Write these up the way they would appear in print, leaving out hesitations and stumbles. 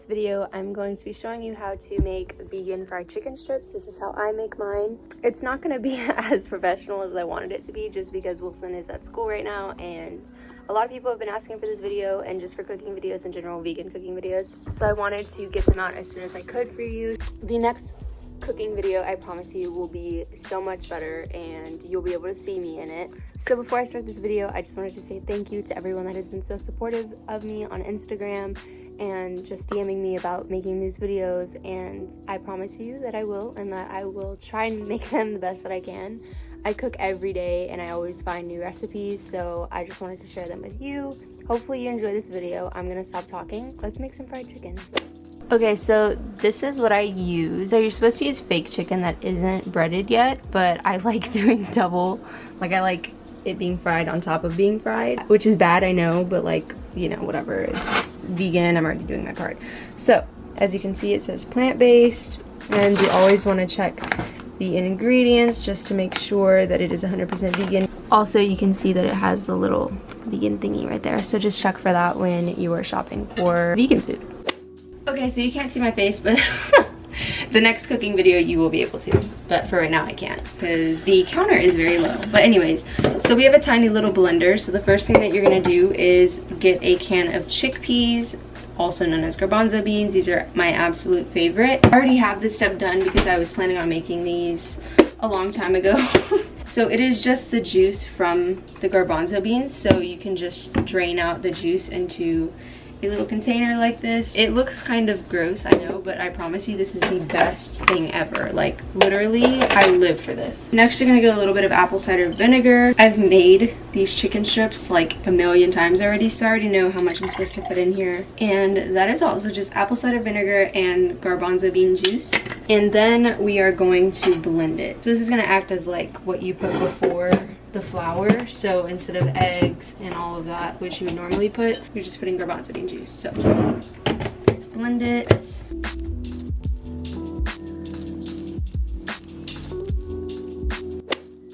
this video, I'm going to be showing you how to make vegan fried chicken strips. This is how I make mine. It's not going to be as professional as I wanted it to be just because Wilson is at school right now, and a lot of people have been asking for this video and just for cooking videos in general, vegan cooking videos. So I wanted to get them out as soon as I could for you. The next cooking video, I promise you, will be so much better and you'll be able to see me in it. So before I start this video, I just wanted to say thank you to everyone that has been so supportive of me on Instagram and just DMing me about making these videos, and I promise you that I will, and that I will try and make them the best that I can. I cook every day and I always find new recipes, so I just wanted to share them with you. Hopefully you enjoy this video. I'm gonna stop talking. Let's make some fried chicken. Okay, so this is what I use. So you're supposed to use fake chicken that isn't breaded yet, but I like doing double. Like, I like it being fried on top of being fried, which is bad, I know, but like, you know, whatever. It's vegan, I'm already doing my part. So, as you can see, it says plant-based, and you always want to check the ingredients just to make sure that it is 100% vegan. Also, you can see that it has the little vegan thingy right there, so just check for that when you are shopping for vegan food. Okay, so you can't see my face, but the next cooking video you will be able to, but for right now I can't because the counter is very low. But anyways, so we have a tiny little blender. So the first thing that you're gonna do is get a can of chickpeas, also known as garbanzo beans. These are my absolute favorite. I already have this step done because I was planning on making these a long time ago. So it is just the juice from the garbanzo beans, so you can just drain out the juice into a little container like this. It looks kind of gross, I know, but I promise you this is the best thing ever. Like, literally, I live for this. Next, you're gonna get a little bit of apple cider vinegar. I've made these chicken strips like a million times already, so I already know how much I'm supposed to put in here. And that is all. So just apple cider vinegar and garbanzo bean juice. And then we are going to blend it. So this is gonna act as like what you put before the flour. So instead of eggs and all of that, which you would normally put, you're just putting garbanzo bean juice. So let's blend it.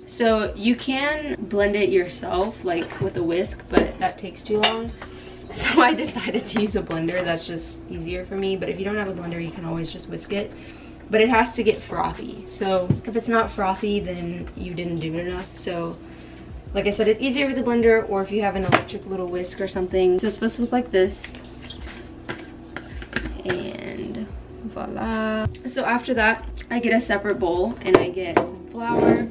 So you can blend it yourself, like with a whisk, but that takes too long. So I decided to use a blender. That's just easier for me. But if you don't have a blender, you can always just whisk it. But it has to get frothy. So if it's not frothy, then you didn't do it enough. So like I said, it's easier with a blender, or if you have an electric little whisk or something. So it's supposed to look like this. And voila. So after that, I get a separate bowl and I get some flour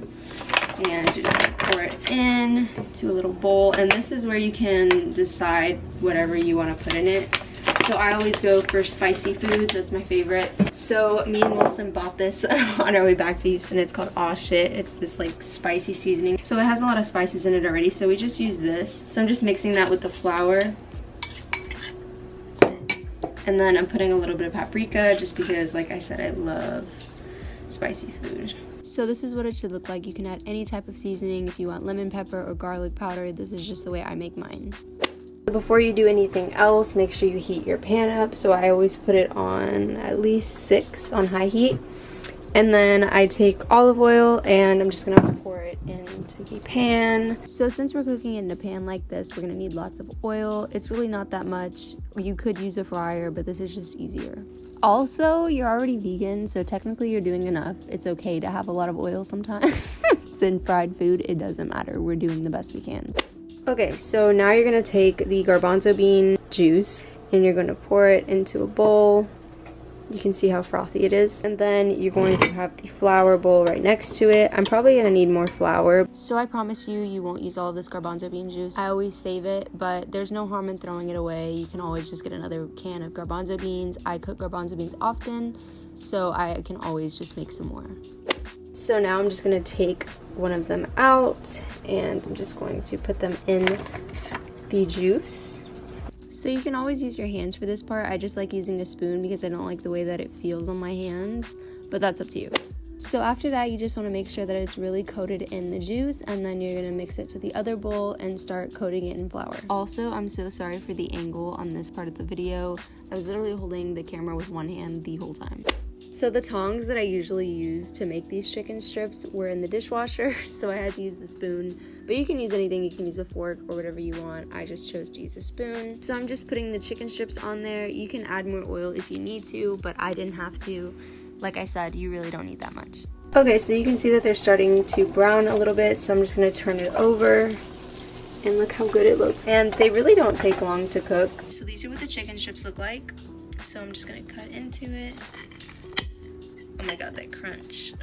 and you just pour it in to a little bowl. And this is where you can decide whatever you want to put in it. So I always go for spicy foods. That's my favorite. So me and Wilson bought this on our way back to Houston. It's called Aw Shit. It's this like spicy seasoning. So it has a lot of spices in it already. So we just use this. So I'm just mixing that with the flour. And then I'm putting a little bit of paprika just because, like I said, I love spicy food. So this is what it should look like. You can add any type of seasoning if you want lemon pepper or garlic powder. This is just the way I make mine. Before you do anything else, make sure you heat your pan up. So I always put it on at least 6 on high heat. And then I take olive oil and I'm just gonna pour it into the pan. So since we're cooking in a pan like this, we're gonna need lots of oil. It's really not that much. You could use a fryer, but this is just easier. Also, you're already vegan, so technically you're doing enough. It's okay to have a lot of oil sometimes. In fried food, it doesn't matter. We're doing the best we can. Okay, so now you're gonna take the garbanzo bean juice and you're gonna pour it into a bowl. You can see how frothy it is. And then you're going to have the flour bowl right next to it. I'm probably gonna need more flour. So I promise you, you won't use all of this garbanzo bean juice. I always save it, but there's no harm in throwing it away. You can always just get another can of garbanzo beans. I cook garbanzo beans often, so I can always just make some more. So now I'm just gonna take one of them out and I'm just going to put them in the juice. So you can always use your hands for this part. I just like using a spoon because I don't like the way that it feels on my hands, but that's up to you. So after that, you just want to make sure that it's really coated in the juice, and then you're gonna mix it to the other bowl and start coating it in flour. Also, I'm so sorry for the angle on this part of the video. I was literally holding the camera with one hand the whole time. So the tongs that I usually use to make these chicken strips were in the dishwasher, so I had to use the spoon. But you can use anything, you can use a fork or whatever you want. I just chose to use a spoon. So I'm just putting the chicken strips on there. You can add more oil if you need to, but I didn't have to. Like I said, you really don't need that much. Okay, so you can see that they're starting to brown a little bit, so I'm just gonna turn it over. And look how good it looks. And they really don't take long to cook. So these are what the chicken strips look like. So I'm just gonna cut into it. Oh my god, that crunch.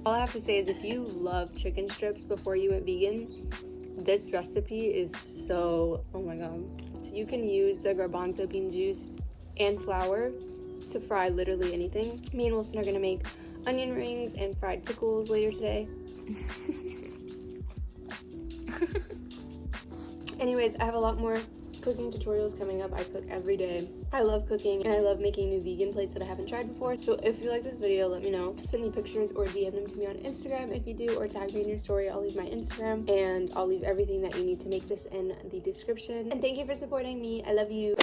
All I have to say is if you love chicken strips before you went vegan, this recipe is so, oh my god. So you can use the garbanzo bean juice and flour to fry literally anything. Me and Wilson are gonna make onion rings and fried pickles later today. Anyways, I have a lot more cooking tutorials coming up. I cook every day. I love cooking and I love making new vegan plates that I haven't tried before. So if you like this video, let me know. Send me pictures or DM them to me on Instagram if you do, or tag me in your story. I'll leave my Instagram and I'll leave everything that you need to make this in the description. And thank you for supporting me. I love you.